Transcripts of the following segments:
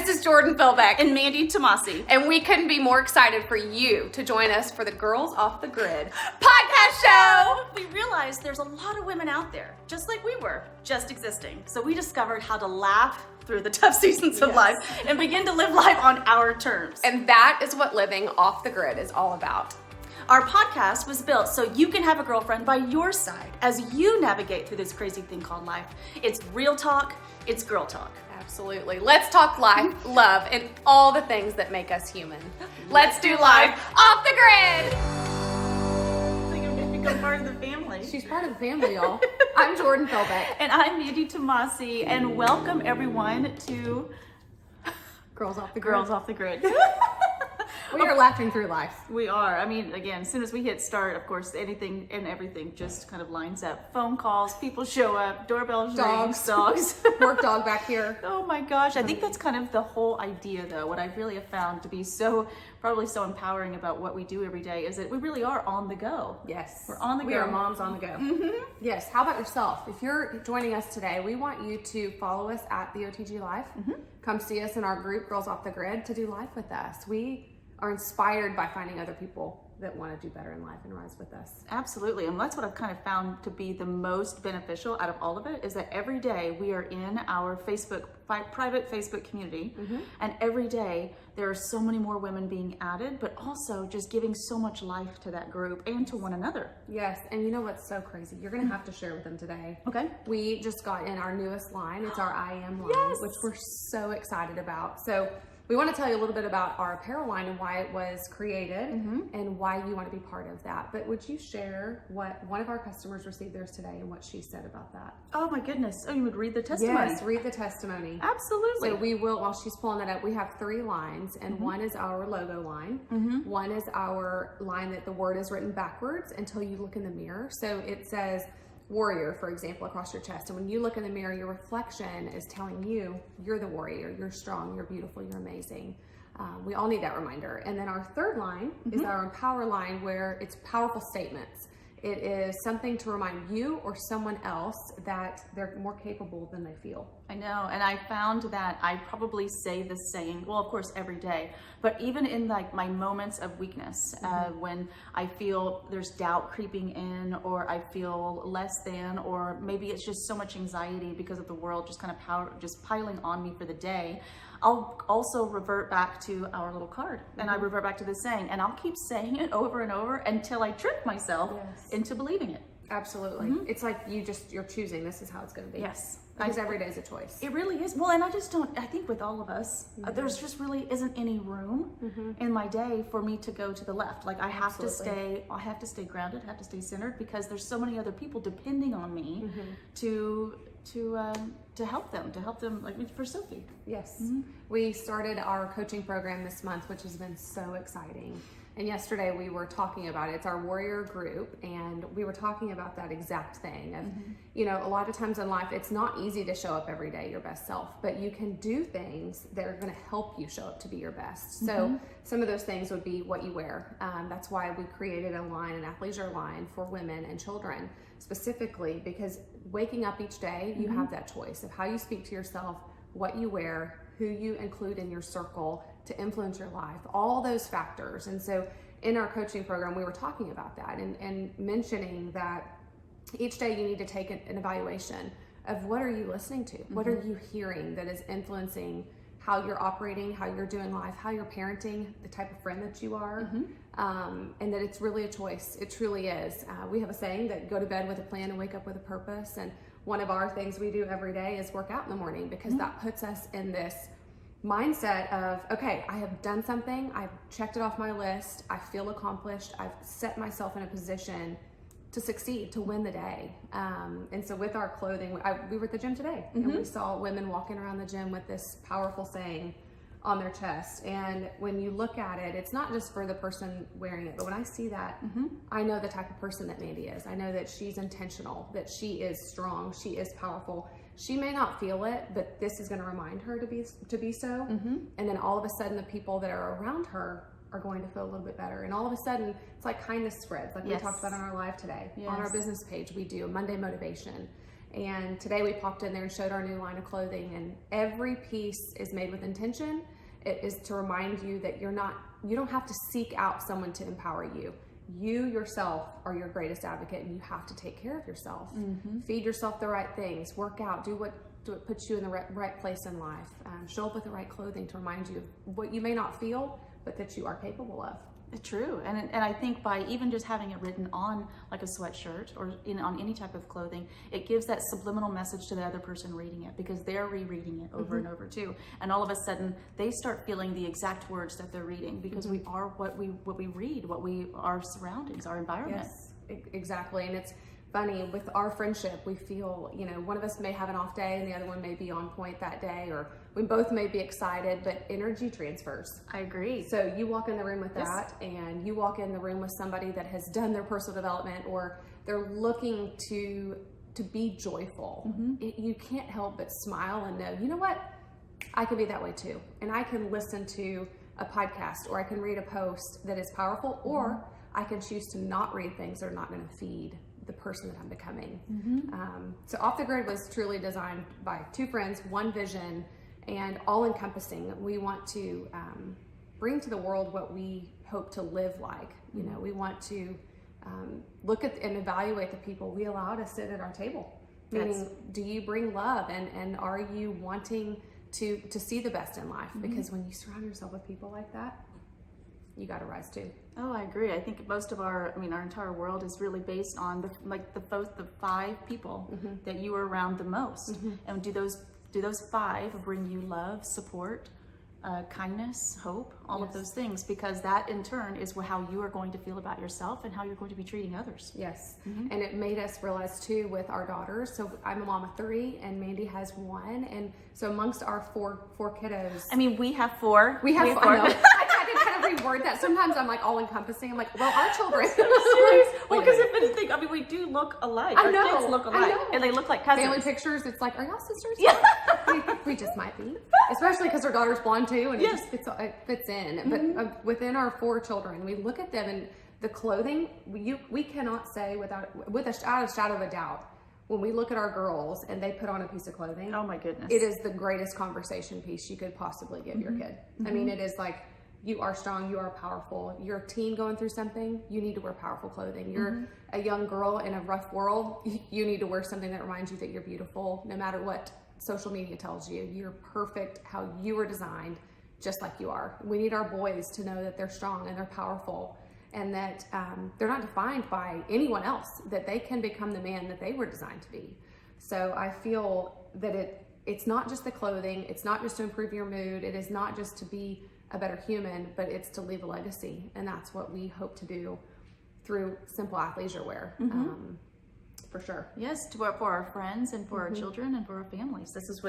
This is Jordan Philbeck. And Mandy Tomasi. And we couldn't be more excited for you to join us for the Girls Off the Grid podcast show. We realized there's a lot of women out there, just like we were, just existing. So we discovered how to laugh through the tough seasons of life and begin to live life on our terms. And that is what living off the grid is all about. Our podcast was built so you can have a girlfriend by your side as you navigate through this crazy thing called life. It's real talk, it's girl talk. Absolutely. Let's talk life, love, and all the things that make us human. Let's do life off the grid. So you're going to become part of the family. She's part of the family, y'all. I'm Jordan Philbeck. And I'm Mandy Tomasi, and welcome everyone to Girls Off the Grid. Girls Off the Grid. We are laughing through life. We are. I mean, again, as soon as we hit start, of course, anything and everything just kind of lines up. Phone calls, people show up, doorbells, dogs. Work dog back here. Oh my gosh. I think that's kind of the whole idea, though. What I really have found to be probably so empowering about what we do every day is that we really are on the go. Yes. We're on the go. We are moms on the go. Mm-hmm. Yes. How about yourself? If you're joining us today, we want you to follow us at the OTG Life. Mm-hmm. Come see us in our group, Girls Off the Grid, to do life with us. We are inspired by finding other people that want to do better in life and rise with us. Absolutely. And that's what I've kind of found to be the most beneficial out of all of it is that every day we are in our private Facebook community. Mm-hmm. And every day there are so many more women being added, but also just giving so much life to that group and to one another. Yes. And you know what's so crazy? You're going to have to share with them today. Okay. We just got in our newest line. It's our I Am line, yes, which we're so excited about. So we want to tell you a little bit about our apparel line and why it was created and why you want to be part of that. But would you share what one of our customers received theirs today and what she said about that? Oh my goodness. Oh, you would read the testimony? Yes, read the testimony. Absolutely. So we will, while she's pulling that up, we have 3 lines and one is our logo line. One is our line that the word is written backwards until you look in the mirror. So it says warrior, for example, across your chest. And when you look in the mirror, your reflection is telling you you're the warrior, you're strong, you're beautiful, you're amazing. We all need that reminder. And then our third line is our empower line, where it's powerful statements. It is something to remind you or someone else that they're more capable than they feel. I know, and I found that I probably say this saying, well, of course, every day, but even in like my moments of weakness, when I feel there's doubt creeping in, or I feel less than, or maybe it's just so much anxiety because of the world just kind of piling on me for the day, I'll also revert back to our little card and I revert back to the saying, and I'll keep saying it over and over until I trick myself into believing it. Absolutely. It's like you're choosing, this is how it's going to be. Yes. Because every day is a choice. It really is. Well, and I think with all of us, there's just really isn't any room in my day for me to go to the left. Like I have to stay grounded, I have to stay centered, because there's so many other people depending on me to help them, like for Sophie. Yes. We started our coaching program this month, which has been so exciting. And yesterday we were talking about it. It's our warrior group, and we were talking about that exact thing of, you know, a lot of times in life, it's not easy to show up every day your best self, but you can do things that are going to help you show up to be your best. So some of those things would be what you wear. That's why we created a line, an athleisure line for women and children specifically, because waking up each day, you have that choice of how you speak to yourself, what you wear, who you include in your circle to influence your life, all those factors. And so in our coaching program, we were talking about that and mentioning that each day you need to take an evaluation of what are you listening to? What are you hearing that is influencing how you're operating, how you're doing life, how you're parenting, the type of friend that you are, and that it's really a choice. It truly is. We have a saying that go to bed with a plan and wake up with a purpose. And one of our things we do every day is work out in the morning, because that puts us in this mindset of, okay, I have done something, I've checked it off my list, I feel accomplished, I've set myself in a position to succeed, to win the day. And so with our clothing, we were at the gym today and we saw women walking around the gym with this powerful saying on their chest. And when you look at it, it's not just for the person wearing it, but when I see that, I know the type of person that Mandy is. I know that she's intentional, that she is strong, she is powerful. She may not feel it, but this is going to remind her to be so. And then all of a sudden, the people that are around her are going to feel a little bit better. And all of a sudden, it's like kindness spreads, like we talked about on our live today. On our business page, we do a Monday motivation. And today we popped in there and showed our new line of clothing, and every piece is made with intention. It is to remind you that you don't have to seek out someone to empower you. You yourself are your greatest advocate, and you have to take care of yourself. Feed yourself the right things, work out, do what puts you in the right place in life. Show up with the right clothing to remind you of what you may not feel, but that you are capable of. True, and I think by even just having it written on like a sweatshirt or on any type of clothing, it gives that subliminal message to the other person reading it, because they're rereading it over and over too, and all of a sudden they start feeling the exact words that they're reading, because we are what we read, our surroundings, our environment. Yes, exactly. And it's funny with our friendship, we feel, one of us may have an off day and the other one may be on point that day, or we both may be excited, but energy transfers. I agree. So you walk in the room with that, and you walk in the room with somebody that has done their personal development, or they're looking to be joyful. You can't help but smile and know, you know what? I can be that way too. And I can listen to a podcast, or I can read a post that is powerful, or I can choose to not read things that are not going to feed the person that I'm becoming. So Off the Grid was truly designed by two friends, one vision, and all encompassing. We want to bring to the world what we hope to live like. We want to look at and evaluate the people we allow to sit at our table. Meaning, do you bring love, and are you wanting to see the best in life? Because when you surround yourself with people like that, you got to rise too. Oh, I agree. I think most of our entire world is really based on the 5 people that you are around the most. And do those 5 bring you love, support, kindness, hope, all of those things? Because that in turn is how you are going to feel about yourself and how you're going to be treating others. Yes. And it made us realize too with our daughters. So I'm a mom of 3 and Mandy has 1. And so amongst our four kiddos. We have 4. We have 4. I know. I did kind of reword that. Sometimes I'm like all encompassing. I'm like, well, our children. Well, because if anything, we do look alike. I know. Our kids look alike. And they look like cousins. Family pictures, it's like, are y'all sisters? Yeah. we just might be. Especially because our daughter's blonde too, and it fits in. But within our 4 children, we look at them, and the clothing, we cannot say without a shadow of a doubt, when we look at our girls and they put on a piece of clothing, oh my goodness, it is the greatest conversation piece you could possibly give your kid. It is like, you are strong, you are powerful. You're a teen going through something, you need to wear powerful clothing. You're a young girl in a rough world, you need to wear something that reminds you that you're beautiful, no matter what social media tells you. You're perfect how you were designed, just like you are. We need our boys to know that they're strong and they're powerful, and that they're not defined by anyone else, that they can become the man that they were designed to be. So I feel that it's not just the clothing, it's not just to improve your mood, it is not just to be a better human, but it's to leave a legacy. And that's what we hope to do through simple athleisure wear. For sure. Yes, for our friends and for our children and for our families. This is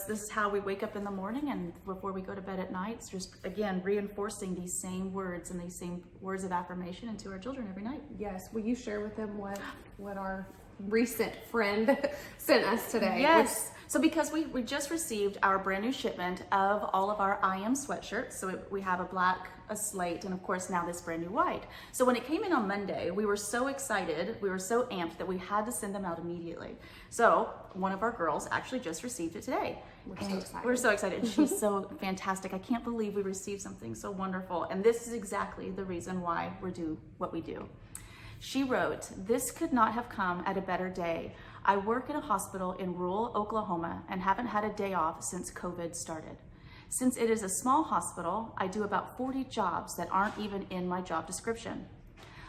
this is how we wake up in the morning, and before we go to bed at night. It's just, again, reinforcing these same words and these same words of affirmation into our children every night. Yes. Will you share with them what our recent friend sent us today? Yes. So because we just received our brand new shipment of all of our I Am sweatshirts. So we have a black, a slate, and of course now this brand new white. So when it came in on Monday, we were so excited, we were so amped that we had to send them out immediately. So one of our girls actually just received it today. We're so excited. She's so fantastic. I can't believe we received something so wonderful. And this is exactly the reason why we do what we do. She wrote, "This could not have come at a better day. I work in a hospital in rural Oklahoma and haven't had a day off since COVID started. Since it is a small hospital, I do about 40 jobs that aren't even in my job description.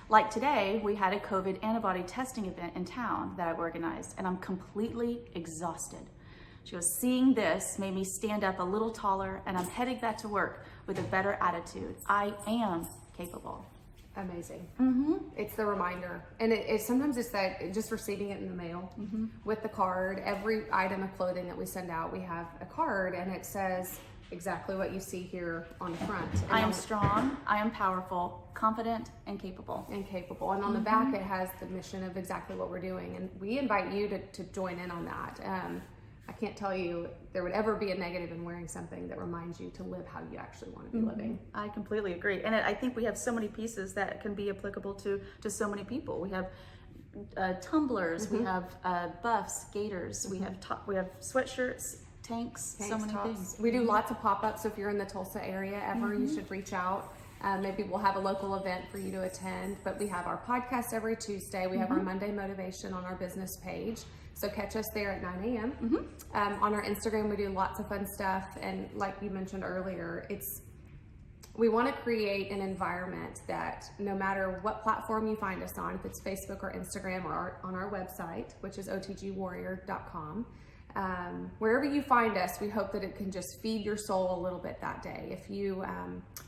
Like today, we had a COVID antibody testing event in town that I organized, and I'm completely exhausted." She goes, "Seeing this made me stand up a little taller, and I'm heading back to work with a better attitude. I am capable." Amazing. It's the reminder, and sometimes it's that just receiving it in the mail with the card. Every item of clothing that we send out, we have a card, and it says exactly what you see here on the front. And I am strong, I am powerful, confident, and capable. And on the back, it has the mission of exactly what we're doing, and we invite you to join in on that. I can't tell you there would ever be a negative in wearing something that reminds you to live how you actually want to be living. I completely agree. And I think we have so many pieces that can be applicable to so many people. We have tumblers, we have buffs, gaiters, we have sweatshirts, tanks, so many tops. things. We do lots of pop-ups, so if you're in the Tulsa area ever, you should reach out. Maybe we'll have a local event for you to attend, but we have our podcast every Tuesday. We have our Monday motivation on our business page. So catch us there at 9 a.m. On our Instagram, we do lots of fun stuff. And like you mentioned earlier, we want to create an environment that no matter what platform you find us on, if it's Facebook or Instagram or on our website, which is otgwarrior.com, wherever you find us, we hope that it can just feed your soul a little bit that day. If you,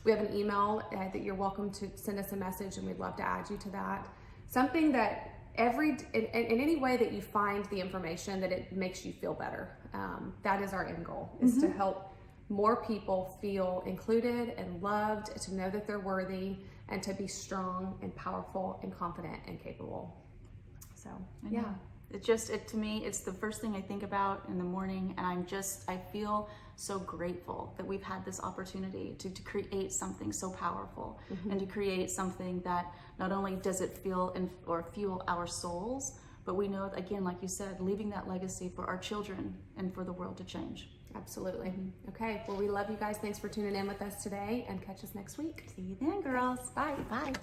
we have an email that you're welcome to send us a message, and we'd love to add you to that. Something that in any way that you find the information that it makes you feel better. That is our end goal, is to help more people feel included and loved, to know that they're worthy, and to be strong and powerful and confident and capable. So, yeah. To me, it's the first thing I think about in the morning, and I feel so grateful that we've had this opportunity to create something so powerful and to create something that not only does it feel or fuel our souls, but we know, again, like you said, leaving that legacy for our children and for the world to change. Absolutely. Okay, well, we love you guys. Thanks for tuning in with us today, and catch us next week. See you then, girls. Bye. Bye.